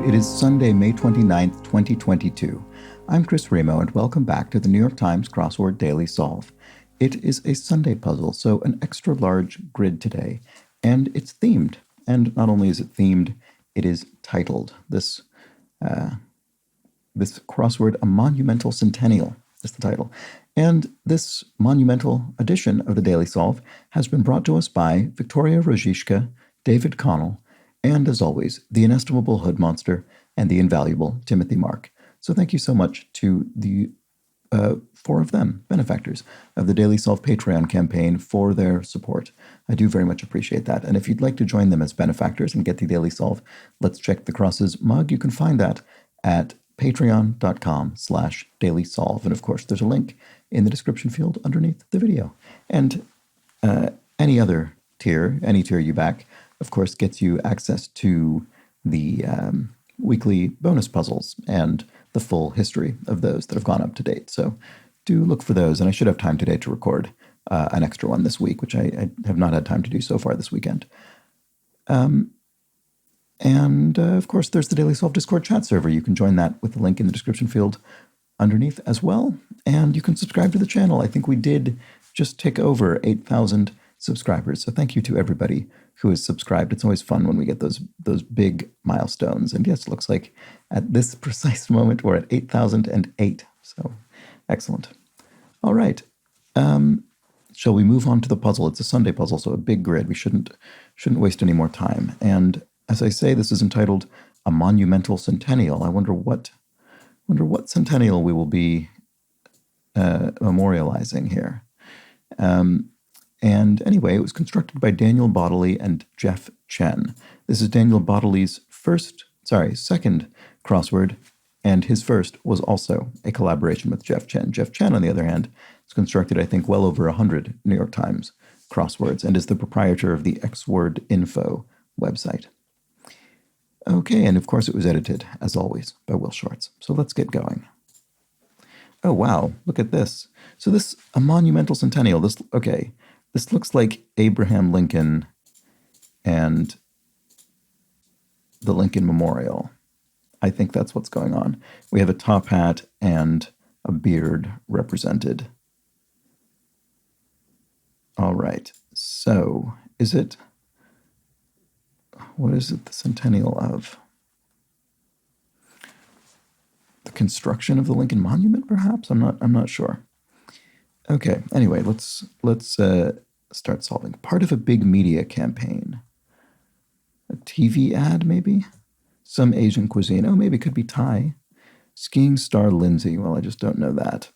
It is Sunday, May 29th, 2022. I'm Chris Remo, and welcome back to the New York Times Crossword Daily Solve. It is a Sunday puzzle, so an extra large grid today, and it's themed. And not only is it themed, it is titled. This crossword, A Monumental Centennial, is the title. And this monumental edition of the Daily Solve has been brought to us by Victoria Rojishka, David Connell, and, as always, the inestimable Hood Monster and the invaluable Timothy Mark. So thank you so much to the four of them, benefactors of the Daily Solve Patreon campaign, for their support. I do very much appreciate that. And if you'd like to join them as benefactors and get the Daily Solve Let's Check the Crosses mug, you can find that at patreon.com/dailysolve. And of course, there's a link in the description field underneath the video. And any tier you back, of course, gets you access to the weekly bonus puzzles and the full history of those that have gone up to date. So do look for those. And I should have time today to record an extra one this week, which I have not had time to do so far this weekend. And of course, there's the Daily Solve Discord chat server. You can join that with the link in the description field underneath as well. And you can subscribe to the channel. I think we did just tick over 8,000 subscribers. So thank you to everybody who is subscribed. It's always fun when we get those big milestones. And yes, it looks like at this precise moment we're at 8,008. So excellent. All right. Shall we move on to the puzzle? It's a Sunday puzzle, so a big grid. We shouldn't waste any more time. And as I say, this is entitled A Monumental Centennial. I wonder what centennial we will be memorializing here. And anyway, it was constructed by Daniel Bodley and Jeff Chen. This is Daniel Bodley's second crossword, and his first was also a collaboration with Jeff Chen. Jeff Chen, on the other hand, has constructed, I think, well over 100 New York Times crosswords and is the proprietor of the X-Word Info website. Okay, and of course it was edited, as always, by Will Shorts. So let's get going. Oh, wow, look at this. So a monumental centennial, this looks like Abraham Lincoln and the Lincoln Memorial. I think that's what's going on. We have a top hat and a beard represented. All right, so what is it the centennial of? The construction of the Lincoln Monument, perhaps? I'm not sure. Okay, anyway, let's start solving. Part of a big media campaign. A TV ad, maybe? Some Asian cuisine. Oh, maybe it could be Thai. Skiing star Lindsay. Well, I just don't know that.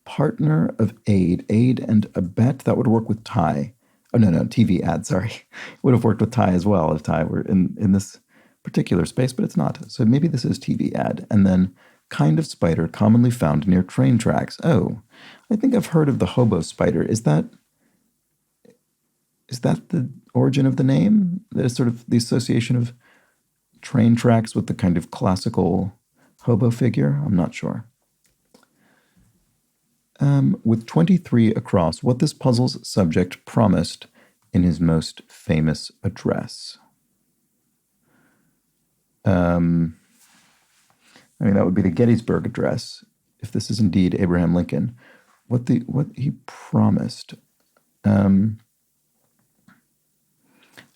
Partner of aid and abet. That would work with Thai. Oh, no, TV ad, sorry. Would have worked with Thai as well if Thai were in this particular space, but it's not. So maybe this is TV ad. And then kind of spider commonly found near train tracks. Oh, I think I've heard of the hobo spider. Is that the origin of the name? There's sort of the association of train tracks with the kind of classical hobo figure? I'm not sure. With 23 across, what this puzzle's subject promised in his most famous address. That would be the Gettysburg Address, if this is indeed Abraham Lincoln. What he promised. I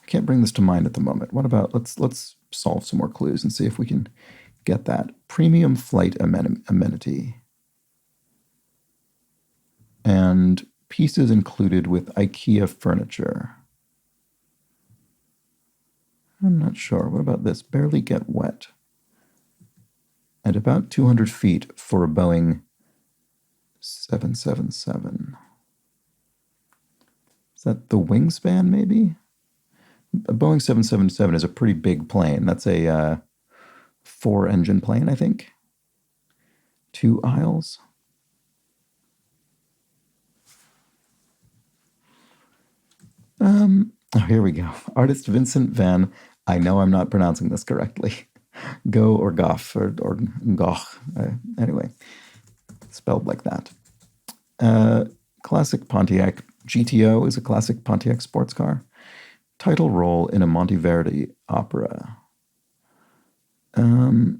can't bring this to mind at the moment. What about, let's solve some more clues and see if we can get that. Premium flight amenity. And pieces included with IKEA furniture. I'm not sure. What about this? Barely get wet. At about 200 feet for a Boeing 777. Is that the wingspan, maybe? A Boeing 777 is a pretty big plane. That's a 4-engine plane, I think. 2 aisles. Oh, here we go. Artist Vincent van, I know I'm not pronouncing this correctly. Go or Goff or Goch. Anyway, spelled like that. Classic Pontiac GTO is a classic Pontiac sports car. Title role in a Monteverdi opera. Oh.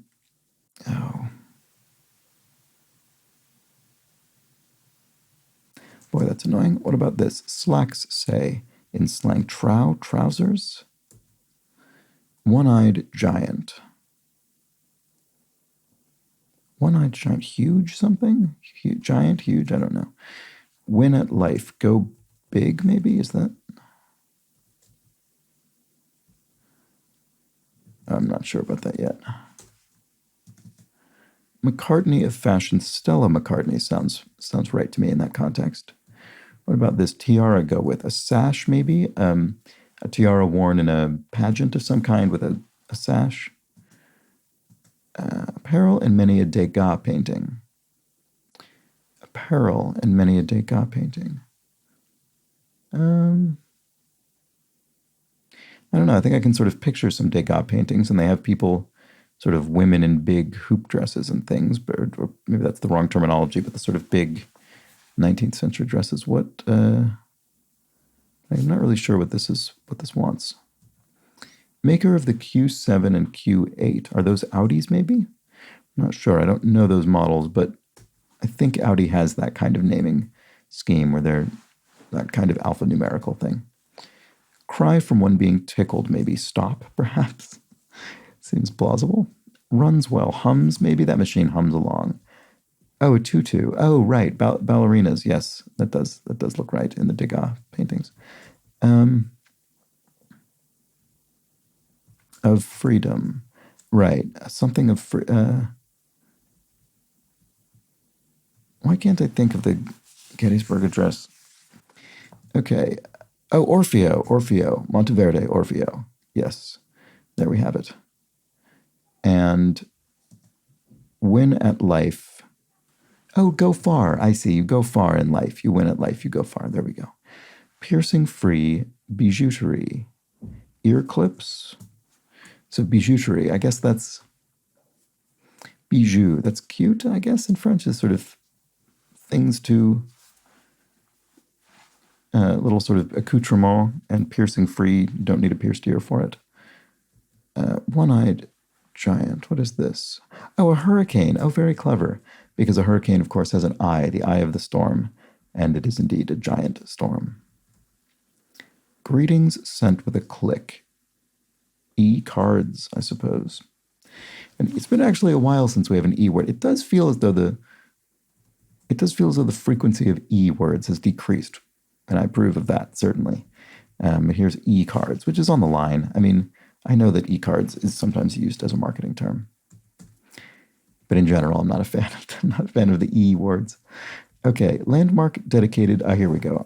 Boy, that's annoying. What about this? Slacks say in slang trousers? One-eyed giant. One-eyed giant, huge something? Giant, huge, I don't know. Win at life, go big maybe, is that? I'm not sure about that yet. McCartney of fashion, Stella McCartney sounds right to me in that context. What about this tiara go with? A sash maybe? A tiara worn in a pageant of some kind with a sash? Apparel in many a Degas painting. Apparel in many a Degas painting. I don't know. I think I can sort of picture some Degas paintings, and they have people, sort of women in big hoop dresses and things, or maybe that's the wrong terminology, but the sort of big 19th century dresses. I'm not really sure what this wants. Maker of the Q7 and Q8. Are those Audis maybe? I'm not sure. I don't know those models, but I think Audi has that kind of naming scheme where they're that kind of alphanumerical thing. Cry from one being tickled, maybe. Stop, perhaps. Seems plausible. Runs well. Hums, maybe. That machine hums along. Oh, a tutu. Oh, right. Ballerinas. Yes, that does look right in the Degas paintings. Of freedom. Right. Something of why can't I think of the Gettysburg Address? Okay. Oh, Orfeo. Monteverde, Orfeo. Yes. There we have it. And win at life. Oh, go far. I see. You go far in life. You win at life. You go far. There we go. Piercing free, bijouterie. Ear clips. So bijouterie, I guess that's bijou. That's cute, I guess, in French, is sort of things to little sort of accoutrement, and piercing free. You don't need a pierced ear for it. One-eyed giant. What is this? Oh, a hurricane. Oh, very clever. Because a hurricane, of course, has an eye, the eye of the storm, and it is indeed a giant storm. Greetings sent with a click. E-cards, I suppose. And it's been actually a while since we have an E word. It does feel as though the frequency of E words has decreased, and I approve of that, certainly. Here's E-cards, which is on the line. I mean, I know that E-cards is sometimes used as a marketing term. But in general, I'm not a fan of the E words. Okay, landmark dedicated, here we go.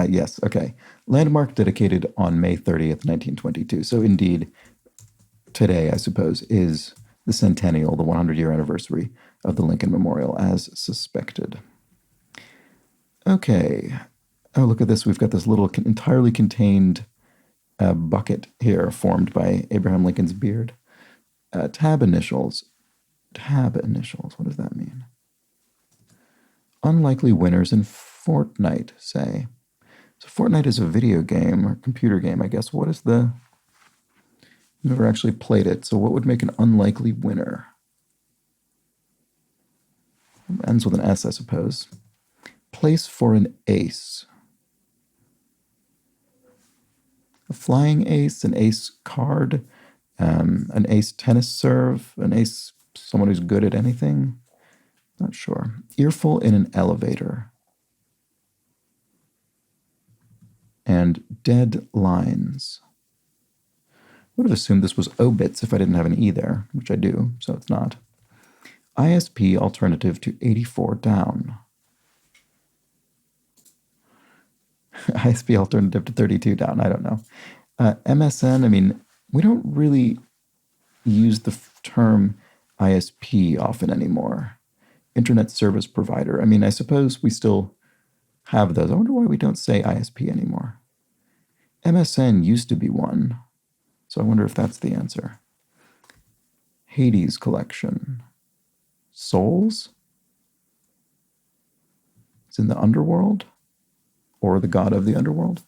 Yes, okay. Landmark dedicated on May 30th, 1922. So indeed, today, I suppose, is the Centennial, the 100-year anniversary of the Lincoln Memorial, as suspected. Okay. Oh, look at this. We've got this little entirely contained bucket here formed by Abraham Lincoln's beard. Tab initials. Tab initials. What does that mean? Unlikely winners in Fortnite, say. So Fortnite is a video game or computer game, I guess. What is the... Never actually played it, so what would make an unlikely winner? It ends with an S, I suppose. Place for an ace. A flying ace, an ace card, an ace tennis serve, an ace someone who's good at anything. Not sure. Earful in an elevator. And dead lines. I would have assumed this was obits if I didn't have an E there, which I do, so it's not. ISP alternative to 84 down. ISP alternative to 32 down, I don't know. MSN, I mean, we don't really use the term ISP often anymore. Internet service provider. I mean, I suppose we still have those. I wonder why we don't say ISP anymore. MSN used to be one, so I wonder if that's the answer. Hades collection. Souls? It's in the underworld? Or the god of the underworld?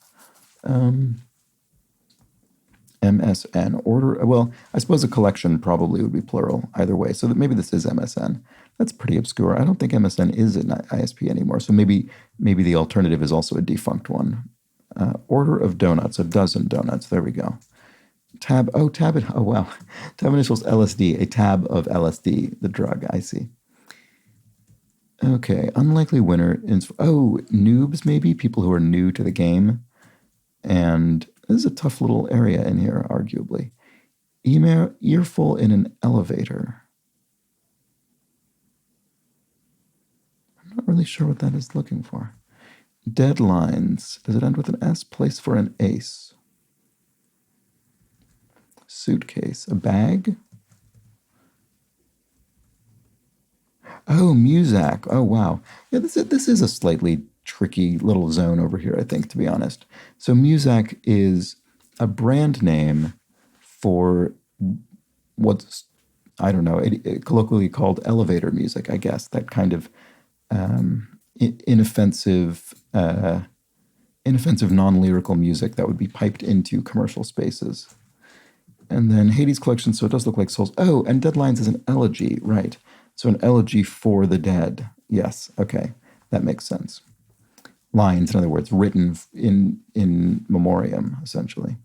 MSN. Order, well, I suppose a collection probably would be plural either way. So that maybe this is MSN. That's pretty obscure. I don't think MSN is an ISP anymore. So maybe the alternative is also a defunct one. Order of donuts, a dozen donuts. There we go. Tab, oh wow. Tab initials LSD, a tab of LSD, the drug, I see. Okay, unlikely winner. Noobs maybe, people who are new to the game. And this is a tough little area in here, arguably. Earful in an elevator. I'm not really sure what that is looking for. Deadlines. Does it end with an S? Place for an ace. Suitcase. A bag? Oh, Muzak. Oh, wow. Yeah, this is a slightly tricky little zone over here, I think, to be honest. So Muzak is a brand name for what's, I don't know, colloquially called elevator music, I guess. That kind of inoffensive, non-lyrical music that would be piped into commercial spaces. And then Hades Collection, so it does look like Souls. Oh, and Deadlines is an elegy, right. So an elegy for the dead. Yes, okay, that makes sense. Lines, in other words, written in memoriam, essentially.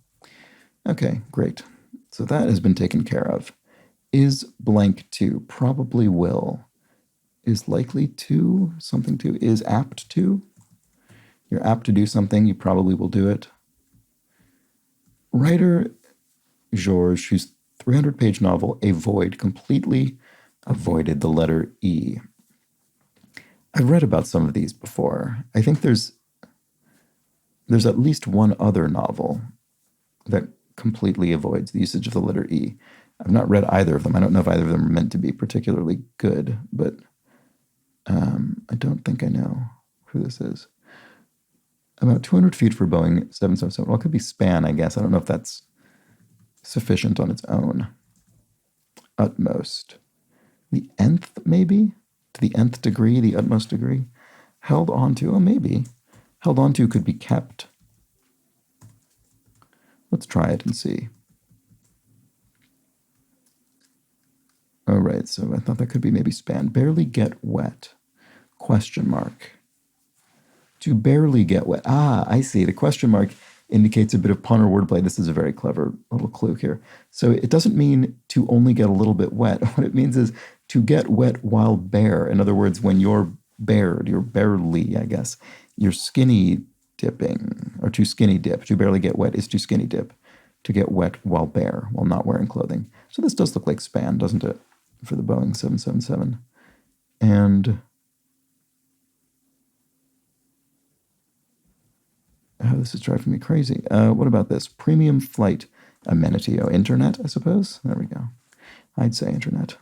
Okay, great. So that has been taken care of. Is blank to? Probably will. Is likely to? Something to? Is apt to? You're apt to do something, you probably will do it. Writer Georges, whose 300-page novel, A Void, completely avoided the letter E. I've read about some of these before. I think there's at least one other novel that completely avoids the usage of the letter E. I've not read either of them. I don't know if either of them are meant to be particularly good, but I don't think I know who this is. About 200 feet for Boeing 777. Well, it could be span, I guess. I don't know if that's sufficient on its own. Utmost. The nth, maybe? To the nth degree, the utmost degree? Held on to, oh, maybe. Held on to could be kept. Let's try it and see. Oh, right, so I thought that could be maybe span. Barely get wet. Question mark. To barely get wet. Ah, I see. The question mark indicates a bit of pun or wordplay. This is a very clever little clue here. So it doesn't mean to only get a little bit wet. What it means is to get wet while bare. In other words, when you're bared, you're barely, I guess, you're skinny dipping, or to skinny dip. To barely get wet is to skinny dip. To get wet while bare, while not wearing clothing. So this does look like span, doesn't it? For the Boeing 777. And oh, this is driving me crazy. What about this? Premium flight amenity. Oh, internet, I suppose? There we go. I'd say internet.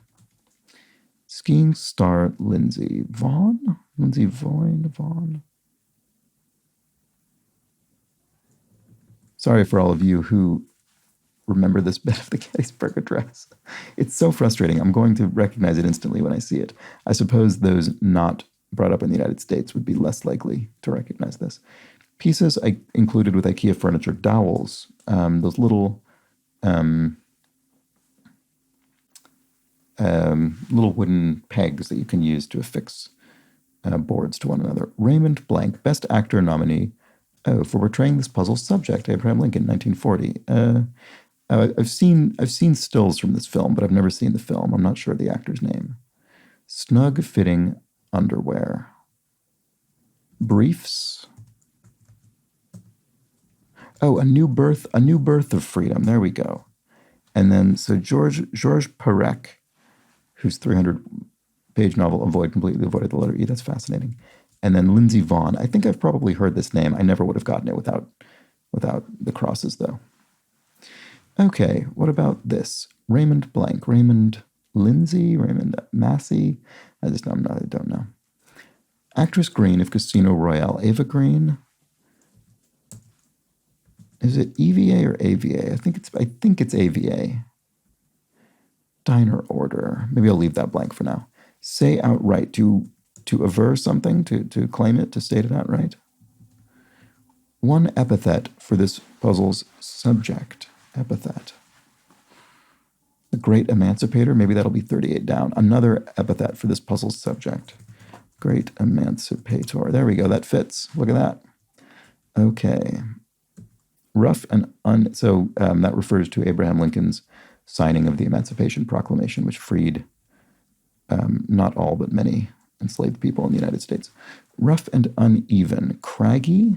Skiing star Lindsay Vaughn? Lindsay Vaughn? Sorry for all of you who remember this bit of the Gettysburg Address. It's so frustrating. I'm going to recognize it instantly when I see it. I suppose those not brought up in the United States would be less likely to recognize this. Pieces I included with IKEA furniture, dowels, those little wooden pegs that you can use to affix boards to one another. Raymond Blank, Best Actor nominee for portraying this puzzle subject, Abraham Lincoln, 1940. I've seen stills from this film, but I've never seen the film. I'm not sure of the actor's name. Snug fitting underwear. Briefs. Oh, a new birth of freedom. There we go. And then, so Georges Perec, whose 300-page novel completely avoided the letter E. That's fascinating. And then Lindsay Vaughn. I think I've probably heard this name. I never would have gotten it without the crosses, though. Okay, what about this? Raymond Blank. Raymond Lindsay? Raymond Massey? I don't know. Actress Green of Casino Royale. Ava Green? Is it EVA or AVA? I think it's AVA. Diner order. Maybe I'll leave that blank for now. Say outright. To aver something, to claim it, to state it outright. One epithet for this puzzle's subject. epithet. The Great Emancipator, maybe that'll be 38 down. Another epithet for this puzzle subject. Great Emancipator. There we go, that fits. Look at that. Okay. Rough and so that refers to Abraham Lincoln's signing of the Emancipation Proclamation, which freed not all but many enslaved people in the United States. Rough and uneven. Craggy.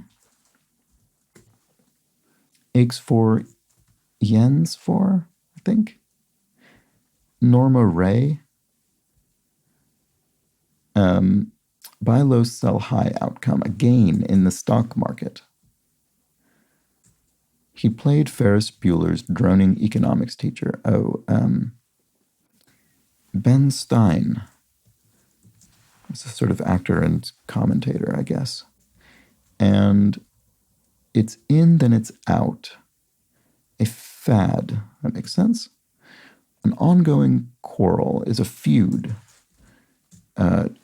Aches for, yens for, I think. Norma Ray. Buy low, sell high outcome. A gain in the stock market. He played Ferris Bueller's droning economics teacher. Oh, Ben Stein. He's a sort of actor and commentator, I guess. And it's in, then it's out. A fad. That makes sense. An ongoing quarrel is a feud.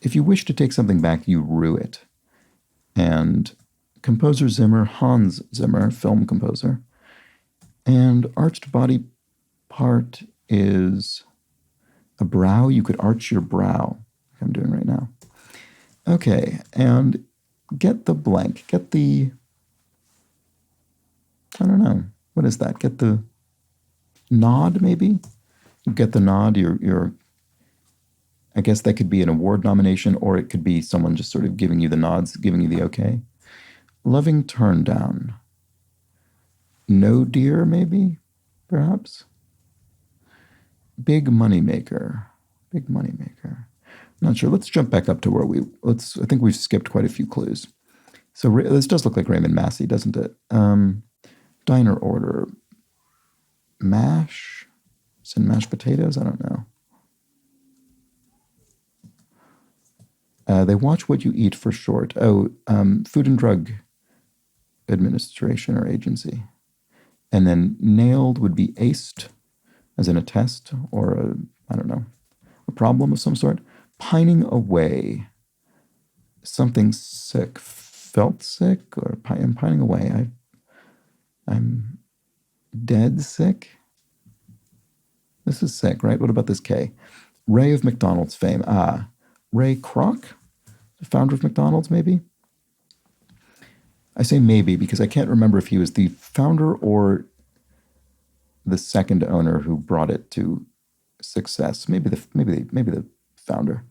If you wish to take something back, you rue it. And composer Zimmer, Hans Zimmer, film composer. And arched body part is a brow. You could arch your brow, like I'm doing right now. Okay, and get the blank. Get the, I don't know. What is that? Get the nod, maybe? Get the nod. You're I guess that could be an award nomination, or it could be someone just sort of giving you the nods, giving you the okay. Loving turn down. No dear, maybe, perhaps. Big money maker. Big money maker. Not sure. Let's jump back up to where I think we've skipped quite a few clues. So this does look like Raymond Massey, doesn't it? Diner order. Mash? Is it mashed potatoes? I don't know. They watch what you eat for short. Oh, Food and Drug Administration or agency. And then nailed would be aced, as in a test or a problem of some sort. Pining away. Something sick. Felt sick or I'm pining away. I'm dead sick. This is sick, right? What about this K? Ray of McDonald's fame. Ray Kroc, the founder of McDonald's, maybe? I say maybe because I can't remember if he was the founder or the second owner who brought it to success. Maybe the founder.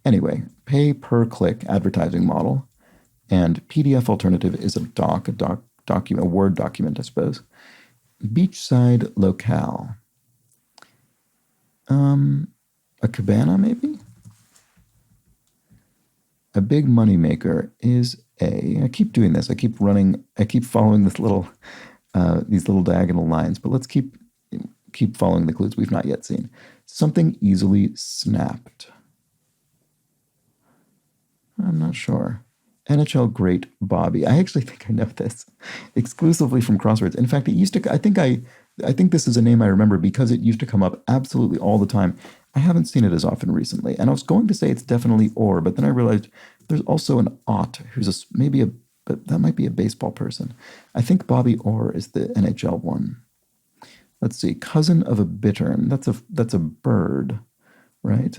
Anyway, pay per click advertising model, and PDF alternative is a document, a Word document, I suppose. Beachside locale. A cabana, maybe? A big money maker is I keep doing this. I keep following this little, these little diagonal lines, but let's keep following the clues we've not yet seen. Something easily snapped. I'm not sure. NHL great Bobby. I actually think I know this exclusively from Crosswords. In fact, it used to, I think this is a name I remember because it used to come up absolutely all the time. I haven't seen it as often recently. And I was going to say it's definitely or, but then I realized there's also an Ott who's but that might be a baseball person. I think Bobby Orr is the NHL one. Let's see. Cousin of a bittern. That's a bird, right?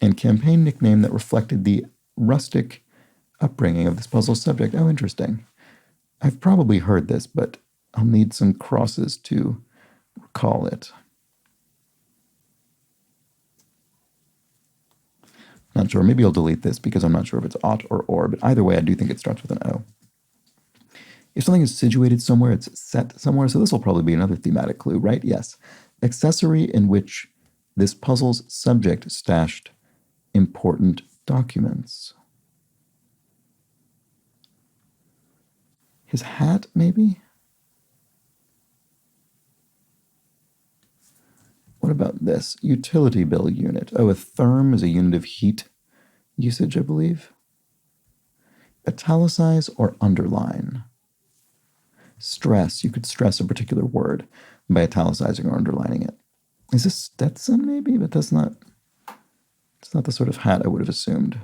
And campaign nickname that reflected the rustic upbringing of this puzzle subject. Oh, interesting. I've probably heard this, but I'll need some crosses to recall it. Not sure. Maybe I'll delete this because I'm not sure if it's Ott or, but either way, I do think it starts with an O. If something is situated somewhere, it's set somewhere, so this will probably be another thematic clue, right? Yes. Accessory in which this puzzle's subject stashed important documents. His hat, maybe? What about this? Utility bill unit. Oh, a therm is a unit of heat usage, I believe. Italicize or underline. Stress. You could stress a particular word by italicizing or underlining it. Is this Stetson, maybe? But it's not the sort of hat I would have assumed.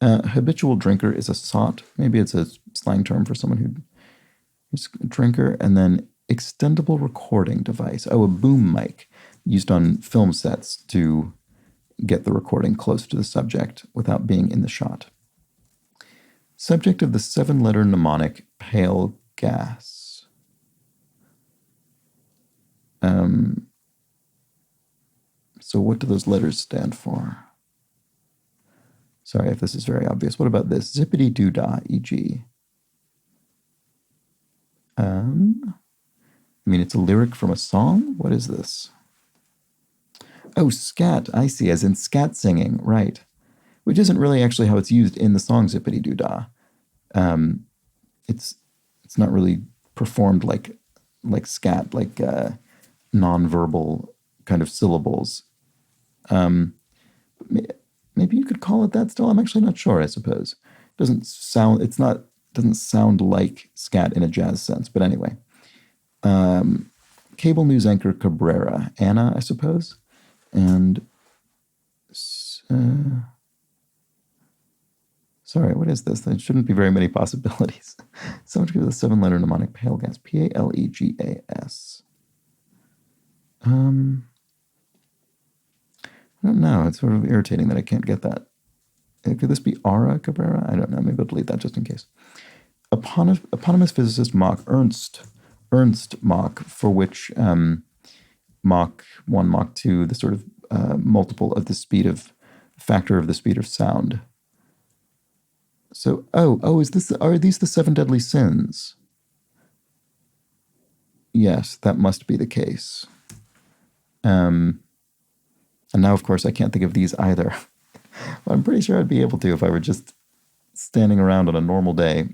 Habitual drinker is a sot. Maybe it's a slang term for someone who drinker, and then extendable recording device. Oh, a boom mic used on film sets to get the recording close to the subject without being in the shot. Subject of the 7-letter mnemonic pale gas. So what do those letters stand for? Sorry if this is very obvious. What about this? Zippity doo dah, e.g. I mean, it's a lyric from a song? What is this? Oh, scat, I see, as in scat singing, right. Which isn't really actually how it's used in the song Zippity Doo Dah. It's not really performed like scat, like non-verbal kind of syllables. Maybe you could call it that still. I'm actually not sure, I suppose. Doesn't sound like scat in a jazz sense, but anyway. Cable news anchor Cabrera, Anna, I suppose. And sorry, what is this? There shouldn't be very many possibilities. Someone to give the 7-letter mnemonic pale gas, P-A-L-E-G-A-S. I don't know. It's sort of irritating that I can't get that. Could this be Aura Cabrera? I don't know. Maybe I'll delete that just in case. Eponymous physicist Mach Ernst Mach, for which Mach 1, Mach 2, the sort of multiple of the speed of, factor of the speed of sound. So, are these the 7 deadly sins? Yes, that must be the case. And now, of course, I can't think of these either. But I'm pretty sure I'd be able to if I were just standing around on a normal day.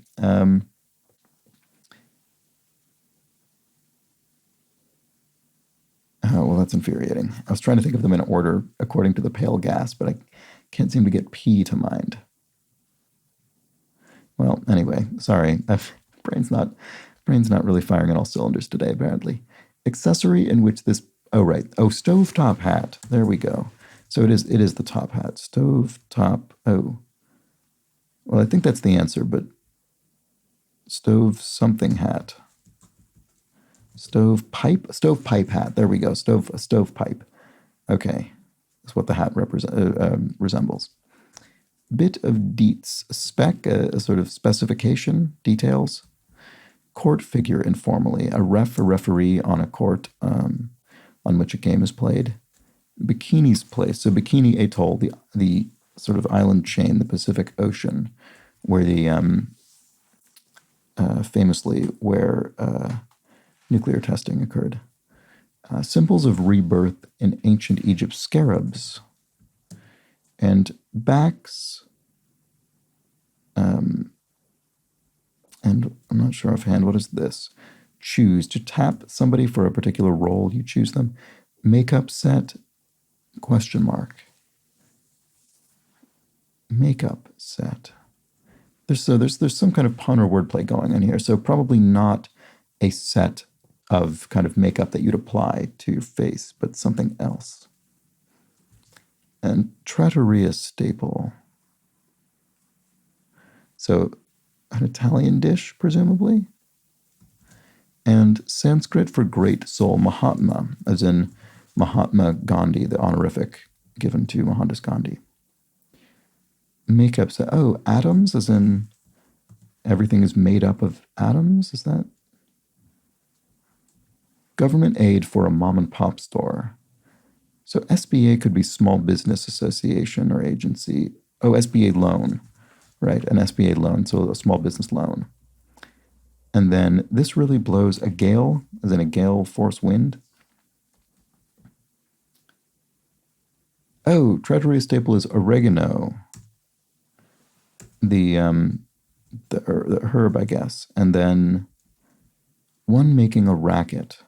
Oh, well, that's infuriating. I was trying to think of them in order according to the pale gas, but I can't seem to get P to mind. Well, anyway, sorry. Brain's not really firing on all cylinders today, apparently. Accessory in which this... Oh, right. Oh, stovetop hat. There we go. So it is the top hat. Stovetop... Oh. Well, I think that's the answer, but... Stove something hat. Stovepipe hat. There we go. Stovepipe. Okay. That's what the hat resembles. Bit of deets. Spec, a sort of specification, details. Court figure informally. A referee on a court on which a game is played. Bikini's place. So Bikini Atoll, the sort of island chain, the Pacific Ocean, where the famously where nuclear testing occurred. Symbols of rebirth in ancient Egypt, scarabs. And backs, and I'm not sure offhand, what is this? Choose, to tap somebody for a particular role, you choose them. Makeup set, question mark. Makeup set. There's some kind of pun or wordplay going on here, so probably not a set of kind of makeup that you'd apply to your face, but something else. And trattoria staple. So an Italian dish, presumably. And Sanskrit for great soul, Mahatma, as in Mahatma Gandhi, the honorific given to Mohandas Gandhi. Makeup, oh, atoms, as in everything is made up of atoms, is that? Government aid for a mom and pop store. So SBA could be Small Business Association or agency. Oh, SBA loan, right? An SBA loan, so a small business loan. And then this really blows a gale, as in a gale force wind. Oh, treasury staple is oregano. The herb, I guess. And then one making a racket.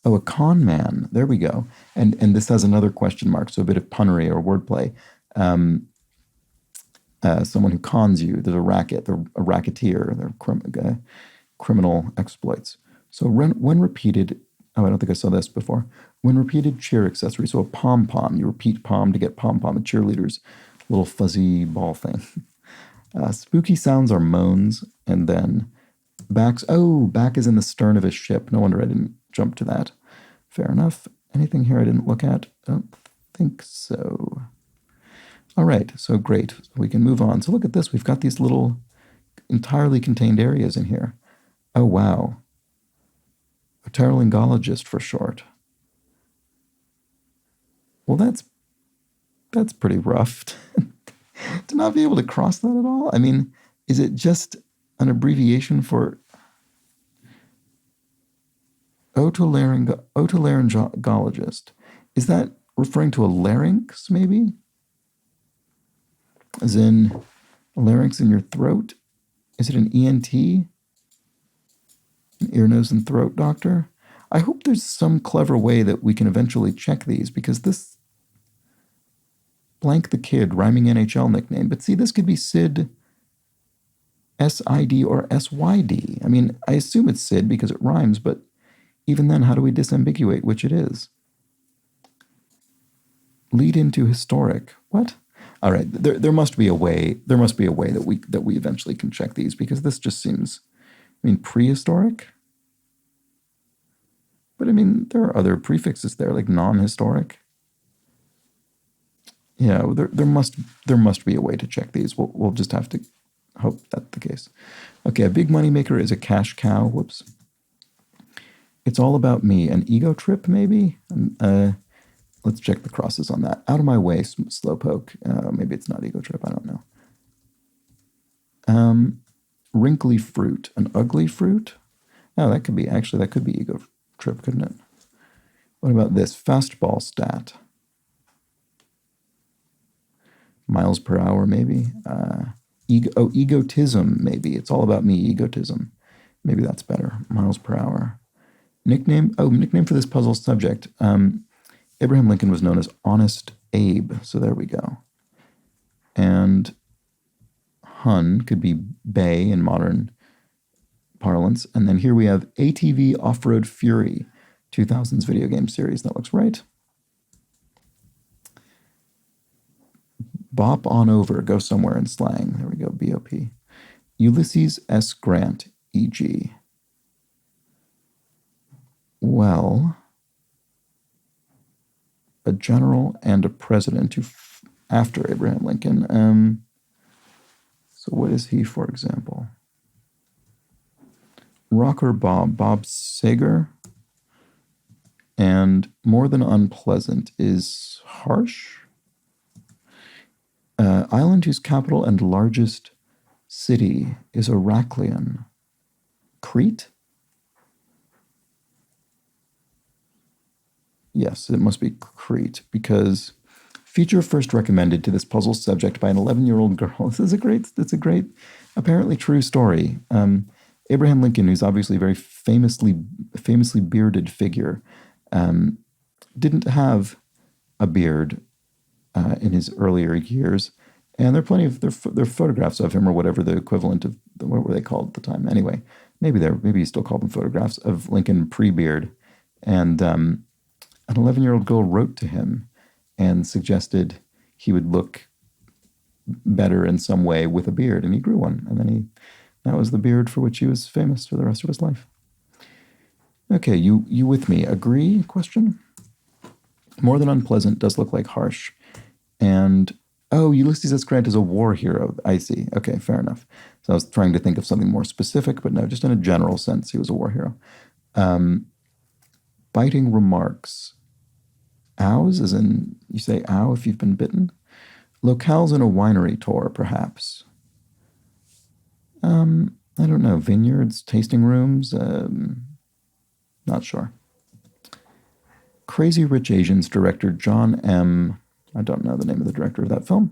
Oh, a con man. There we go. And this has another question mark, so a bit of punnery or wordplay. Someone who cons you. There's a racket. They're a racketeer. They're criminal exploits. So when repeated, oh, I don't think I saw this before. When repeated cheer accessory, so a pom-pom. You repeat pom to get pom-pom, a cheerleader's little fuzzy ball thing. Spooky sounds are moans, and then Back is in the stern of his ship. No wonder I didn't jump to that. Fair enough. Anything here I didn't look at? I don't think so. All right, so great. We can move on. So look at this. We've got these little entirely contained areas in here. Oh, wow. A pterolingologist for short. Well, that's pretty rough. To not be able to cross that at all? I mean, is it just an abbreviation for otolaryngologist? Is that referring to a larynx, maybe? As in a larynx in your throat? Is it an ENT? An ear, nose, and throat doctor? I hope there's some clever way that we can eventually check these, because this blank the kid, rhyming NHL nickname. But see, this could be Sid SID or SYD. I mean, I assume it's Sid because it rhymes, but even then, how do we disambiguate which it is? Lead into historic. What? All right, there must be a way. There must be a way that we eventually can check these, because this just seems, I mean, prehistoric. But I mean, there are other prefixes there, like non-historic. Yeah, there must be a way to check these. We'll just have to hope that's the case. Okay, a big moneymaker is a cash cow. Whoops. It's all about me. An ego trip, maybe? Let's check the crosses on that. Out of my way, slowpoke. Maybe it's not ego trip. I don't know. Wrinkly fruit. An ugly fruit? Oh, that could be ego trip, couldn't it? What about this? Fastball stat. Miles per hour, maybe. Egotism, maybe. It's all about me, egotism. Maybe that's better. Miles per hour. Nickname for this puzzle subject. Abraham Lincoln was known as Honest Abe, so there we go. And Hun could be Bay in modern parlance. And then here we have ATV Off-Road Fury, 2000s video game series. That looks right. Bop on over, go somewhere in slang. There we go, BOP. Ulysses S. Grant, E.G. Well, a general and a president after Abraham Lincoln. So what is he, for example? Rocker Bob Sager. And more than unpleasant is harsh. Island whose capital and largest city is Heraklion. Crete? Yes, it must be Crete, because feature first recommended to this puzzle subject by an 11-year-old girl. This is a great, apparently true story. Abraham Lincoln, who's obviously a very famously bearded figure, didn't have a beard in his earlier years, and there are plenty of there are photographs of him, or whatever the equivalent of what were they called at the time. Anyway, maybe you still call them photographs of Lincoln pre-beard, and an 11-year-old girl wrote to him and suggested he would look better in some way with a beard, and he grew one, and then that was the beard for which he was famous for the rest of his life. Okay, you with me? Agree? Question. More than unpleasant does look like harsh. And, Ulysses S. Grant is a war hero. I see. Okay, fair enough. So I was trying to think of something more specific, but no, just in a general sense, he was a war hero. Biting remarks. Ows, as in you say ow if you've been bitten. Locales in a winery tour, perhaps. I don't know. Vineyards, tasting rooms. Not sure. Crazy Rich Asians director John M. I don't know the name of the director of that film.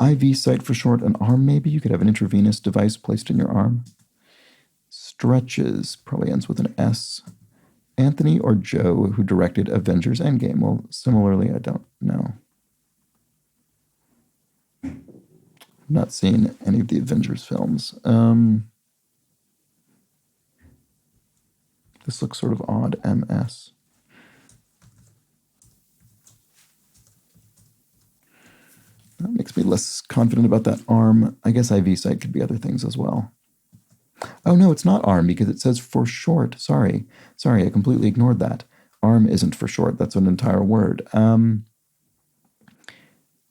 IV site for short, an arm maybe? You could have an intravenous device placed in your arm. Stretches, probably ends with an S. Anthony or Joe, who directed Avengers Endgame? Well, similarly, I don't know. I've not seen any of the Avengers films. This looks sort of odd, MS. That makes me less confident about that arm. I guess IV site could be other things as well. Oh, no, it's not arm because it says for short. Sorry, I completely ignored that. Arm isn't for short. That's an entire word.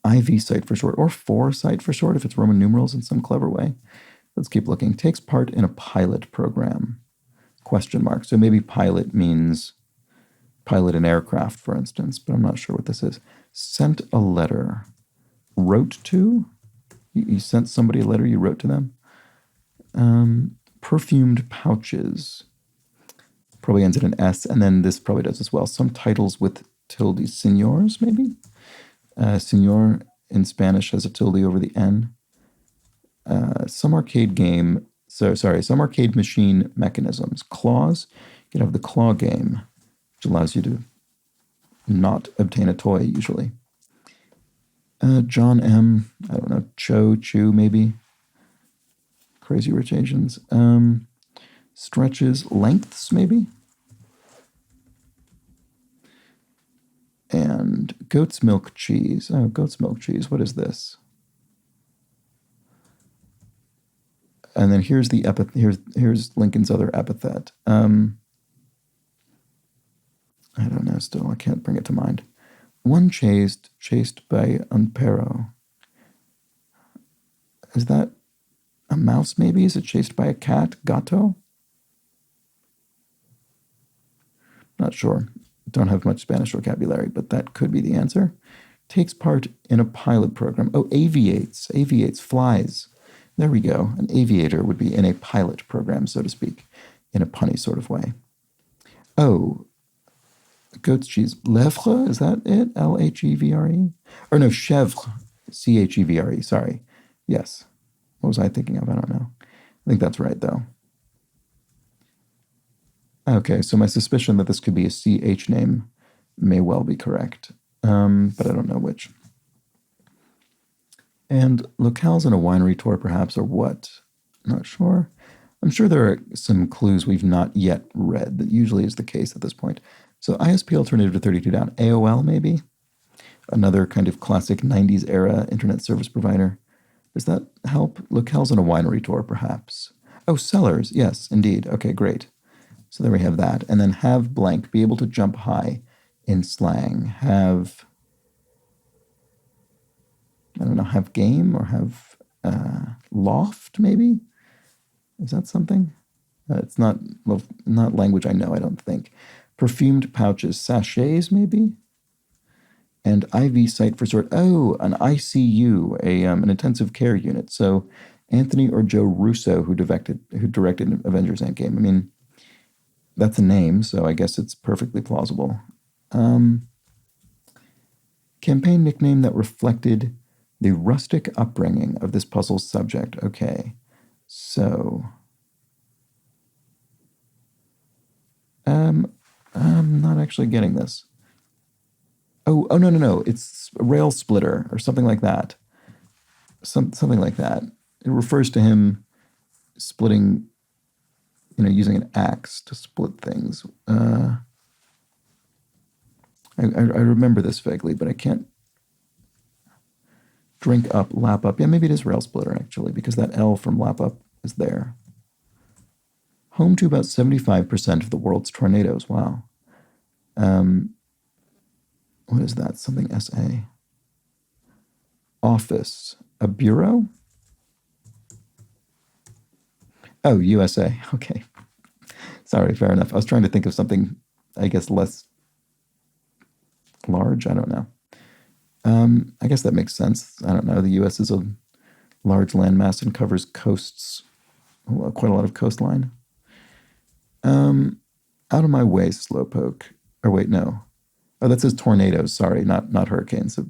IV site for short, or foresight for short if it's Roman numerals in some clever way. Let's keep looking. Takes part in a pilot program. Question mark. So maybe pilot means pilot an aircraft, for instance, but I'm not sure what this is. Sent a letter. Wrote to? You sent somebody a letter, you wrote to them? Perfumed pouches. Probably ends in an S, and then this probably does as well. Some titles with tilde. Senors, maybe? Senor in Spanish has a tilde over the N. Some arcade game, some arcade machine mechanisms. Claws, you can have the claw game, which allows you to not obtain a toy, usually. John M., I don't know, Chew, maybe. Crazy Rich Asians. Stretches, lengths, maybe. And goat's milk cheese. Oh, goat's milk cheese, what is this? And then here's the here's Lincoln's other epithet. I don't know still, I can't bring it to mind. One chased by un perro. Is that a mouse maybe? Is it chased by a cat? Gato? Not sure. Don't have much Spanish vocabulary, but that could be the answer. Takes part in a pilot program. Oh, aviates, flies. There we go. An aviator would be in a pilot program, so to speak, in a punny sort of way. Oh, goat's cheese. Lèvre, is that it? L-H-E-V-R-E? Or no, chèvre, C-H-E-V-R-E, sorry. Yes. What was I thinking of? I don't know. I think that's right, though. Okay, so my suspicion that this could be a CH name may well be correct, but I don't know which. And locales in a winery tour, perhaps, or what? Not sure. I'm sure there are some clues we've not yet read. That usually is the case at this point. So ISP alternative to 32 down. AOL, maybe? Another kind of classic 90s era internet service provider. Does that help? Locales in a winery tour, perhaps. Oh, sellers. Yes, indeed. Okay, great. So there we have that. And then have blank, be able to jump high in slang. Have, I don't know, have game or have loft, maybe? Is that something? It's not language I know, I don't think. Perfumed pouches, sachets, maybe? And IV site for sort. Oh, an ICU, an intensive care unit. So Anthony or Joe Russo, who directed Avengers Endgame. I mean, that's a name, so I guess it's perfectly plausible. Campaign nickname that reflected the rustic upbringing of this puzzle's subject. Okay, so I'm not actually getting this. Oh, no. It's a rail splitter or something like that. Something like that. It refers to him splitting, using an axe to split things. I remember this vaguely, but I can't. Drink up, lap up. Yeah, maybe it is rail splitter, actually, because that L from lap up is there. Home to about 75% of the world's tornadoes. Wow. What is that? Something SA. Office. A bureau? Oh, USA. Okay. Sorry, fair enough. I was trying to think of something, I guess, less large. I don't know. I guess that makes sense. I don't know. The U.S. is a large landmass and covers coasts, quite a lot of coastline. Out of my way, slowpoke. Or wait, no. Oh, that says tornadoes. Sorry, not hurricanes. So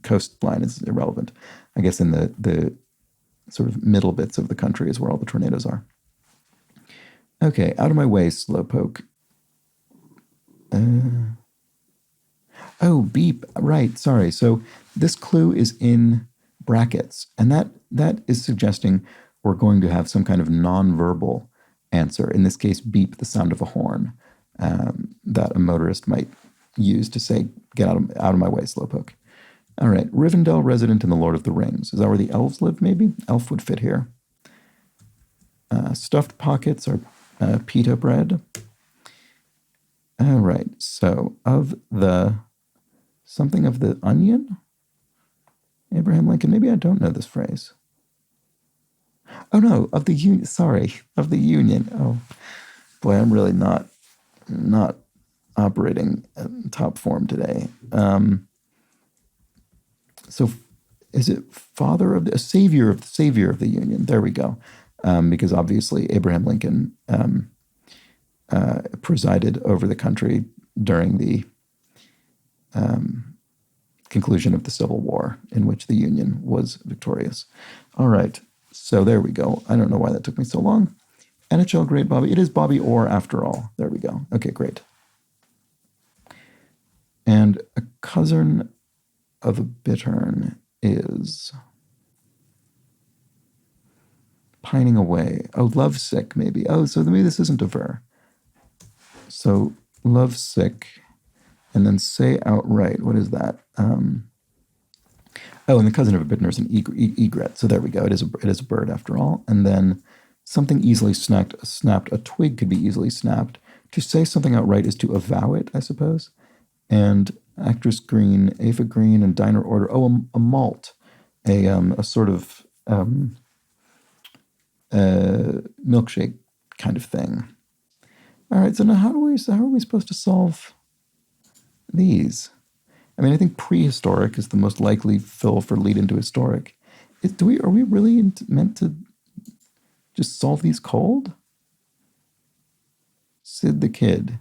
coastline is irrelevant. I guess in the sort of middle bits of the country is where all the tornadoes are. Okay, out of my way, slowpoke. Oh, beep. Right, sorry. So this clue is in brackets, and that is suggesting we're going to have some kind of nonverbal answer. In this case, beep, the sound of a horn, that a motorist might use to say, get out of my way, slowpoke. All right, Rivendell resident in The Lord of the Rings. Is that where the elves live, maybe? Elf would fit here. Stuffed pockets are pita bread. All right, so something of the onion? Abraham Lincoln, maybe I don't know this phrase. Oh no, of the Union, sorry, of the Union. Oh boy, I'm really not operating at top form today. So is it father of the savior of the Union? There we go. Because obviously Abraham Lincoln presided over the country during the conclusion of the Civil War, in which the Union was victorious. All right, so there we go. I don't know why that took me so long. NHL great Bobby. It is Bobby Orr after all. There we go. Okay, great. And a cousin of a bittern is pining away. Oh, lovesick maybe. Oh, so maybe this isn't a ver. So lovesick, and then say outright. What is that? Oh, and the cousin of a bittern is an egret. So there we go. It is a bird after all. And then something easily snapped. A twig could be easily snapped. To say something outright is to avow it, I suppose. And actress green, Ava green, and diner order. Oh, a malt, a sort of milkshake kind of thing. All right. So now how are we supposed to solve these? I mean, I think prehistoric is the most likely fill for lead into historic. Are we really meant to just solve these cold? Sid the Kid.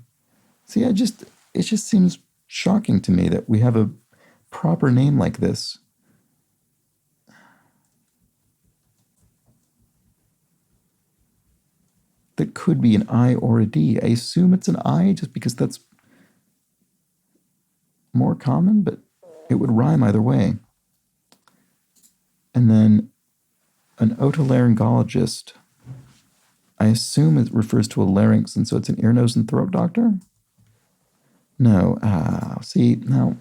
See, it just seems shocking to me that we have a proper name like this. That could be an I or a D. I assume it's an I just because that's more common, but it would rhyme either way. And then an otolaryngologist, I assume it refers to a larynx, and so it's an ear, nose, and throat doctor? No. See, now.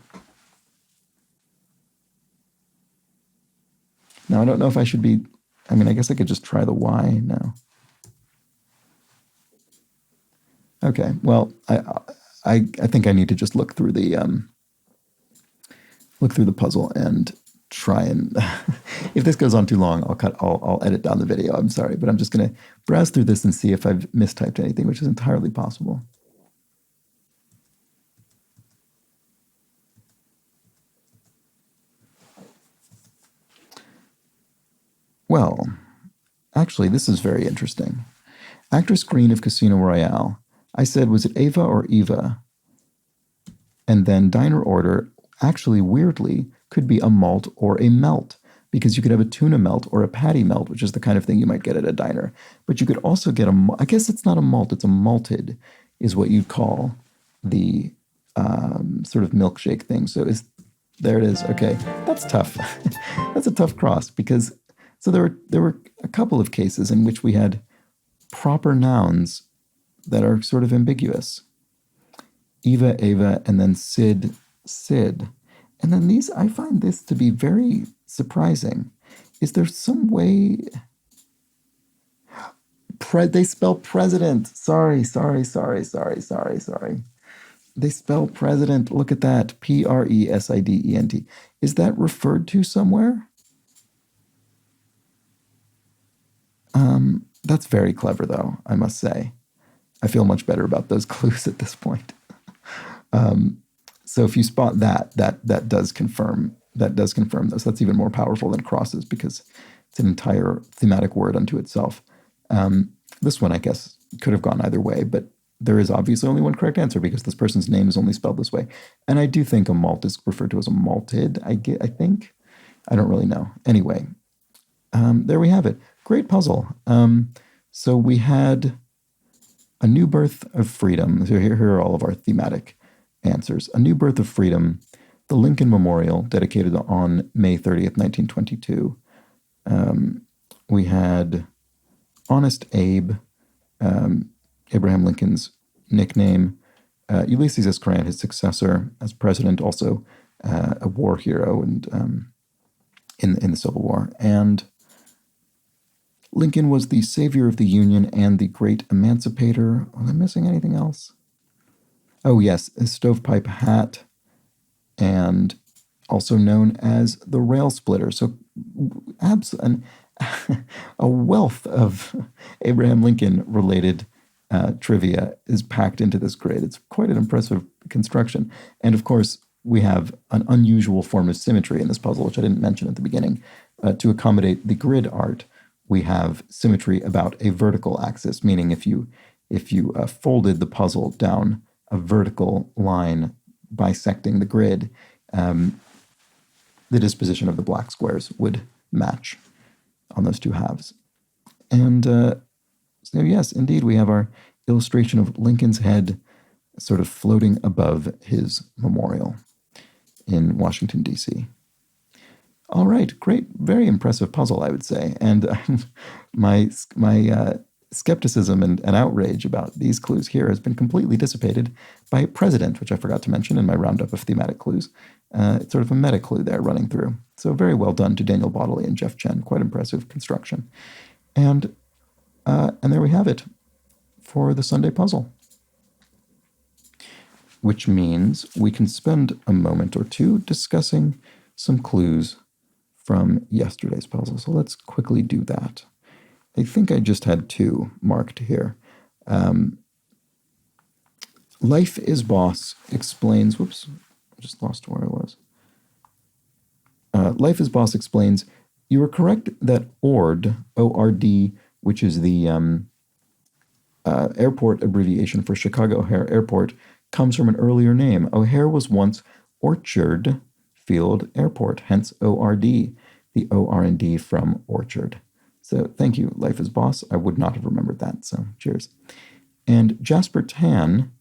Now, I don't know if I should be, I mean, I guess I could just try the Y now. Okay, well, I think I need to just look through the puzzle and try and if this goes on too long, I'll edit down the video. I'm sorry, but I'm just gonna browse through this and see if I've mistyped anything, which is entirely possible. Well, actually, this is very interesting. Actress green of Casino Royale. I said, was it Ava or Eva? And then diner order, actually, weirdly, could be a malt or a melt, because you could have a tuna melt or a patty melt, which is the kind of thing you might get at a diner. But you could also get I guess it's not a malt, it's a malted, is what you'd call the sort of milkshake thing. So there it is. Okay, that's tough. That's a tough cross, because so there were a couple of cases in which we had proper nouns that are sort of ambiguous. Eva, Ava, and then Sid, Sid. And then these, I find this to be very surprising. Is there some way... they spell president. Sorry. They spell president. Look at that. President. Is that referred to somewhere? That's very clever, though, I must say. I feel much better about those clues at this point. So if you spot that does confirm this. That's even more powerful than crosses, because it's an entire thematic word unto itself. This one, I guess, could have gone either way, but there is obviously only one correct answer, because this person's name is only spelled this way. And I do think a malt is referred to as a malted, I think. I don't really know. Anyway, there we have it. Great puzzle. So we had a new birth of freedom. So here are all of our thematic answers. A new birth of freedom, the Lincoln Memorial, dedicated on May 30th, 1922. We had Honest Abe, Abraham Lincoln's nickname. Ulysses S. Grant, his successor as president, also a war hero and in the Civil War. And Lincoln was the savior of the Union and the great emancipator. Am I missing anything else? Oh, yes, his stovepipe hat, and also known as the rail splitter. So, a wealth of Abraham Lincoln related trivia is packed into this grid. It's quite an impressive construction. And of course, we have an unusual form of symmetry in this puzzle, which I didn't mention at the beginning. To accommodate the grid art, we have symmetry about a vertical axis, meaning if you folded the puzzle down a vertical line bisecting the grid, the disposition of the black squares would match on those two halves. And so yes, indeed, we have our illustration of Lincoln's head sort of floating above his memorial in Washington, D.C. All right, great, very impressive puzzle, I would say. And my skepticism and outrage about these clues here has been completely dissipated by President, which I forgot to mention in my roundup of thematic clues. It's sort of a meta clue there running through. So very well done to Daniel Bodley and Jeff Chen. Quite impressive construction. And there we have it for the Sunday puzzle, which means we can spend a moment or two discussing some clues from yesterday's puzzle. So let's quickly do that. I think I just had two marked here. Life is Boss explains, whoops, I just lost where I was. Life is Boss explains, you are correct that ORD, O-R-D, which is the airport abbreviation for Chicago O'Hare Airport, comes from an earlier name. O'Hare was once Orchard Field Airport, hence O-R-D, the O-R-N-D from Orchard. So thank you, Life is Boss. I would not have remembered that, so cheers. And Jasper Tan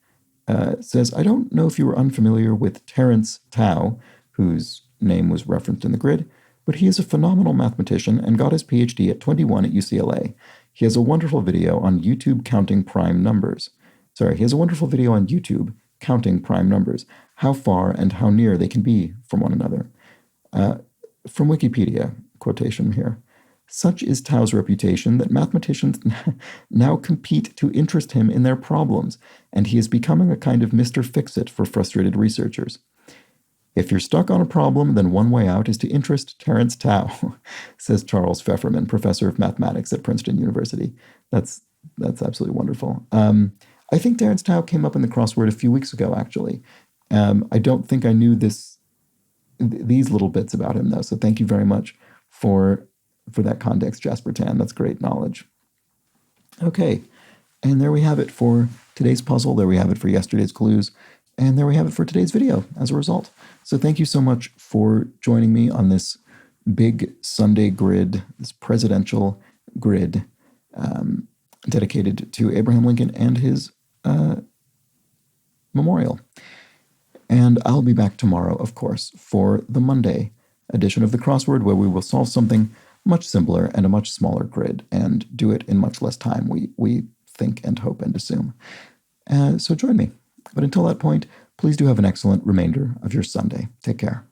says, I don't know if you were unfamiliar with Terence Tao, whose name was referenced in the grid, but he is a phenomenal mathematician and got his PhD at 21 at UCLA. He has a wonderful video on YouTube counting prime numbers. He has a wonderful video on YouTube counting prime numbers, how far and how near they can be from one another. From Wikipedia, quotation here. Such is Tao's reputation that mathematicians now compete to interest him in their problems, and he is becoming a kind of Mr. Fix-It for frustrated researchers. If you're stuck on a problem, then one way out is to interest Terence Tao, says Charles Pfefferman, professor of mathematics at Princeton University. That's absolutely wonderful. I think Terence Tao came up in the crossword a few weeks ago, actually. I don't think I knew these little bits about him, though, so thank you very much for that context, Jasper Tan. That's great knowledge. Okay, and there we have it for today's puzzle. There we have it for yesterday's clues. And there we have it for today's video as a result. So thank you so much for joining me on this big Sunday grid, this presidential grid dedicated to Abraham Lincoln and his memorial. And I'll be back tomorrow, of course, for the Monday edition of the crossword, where we will solve something much simpler and a much smaller grid and do it in much less time, we think and hope and assume. So join me. But until that point, please do have an excellent remainder of your Sunday. Take care.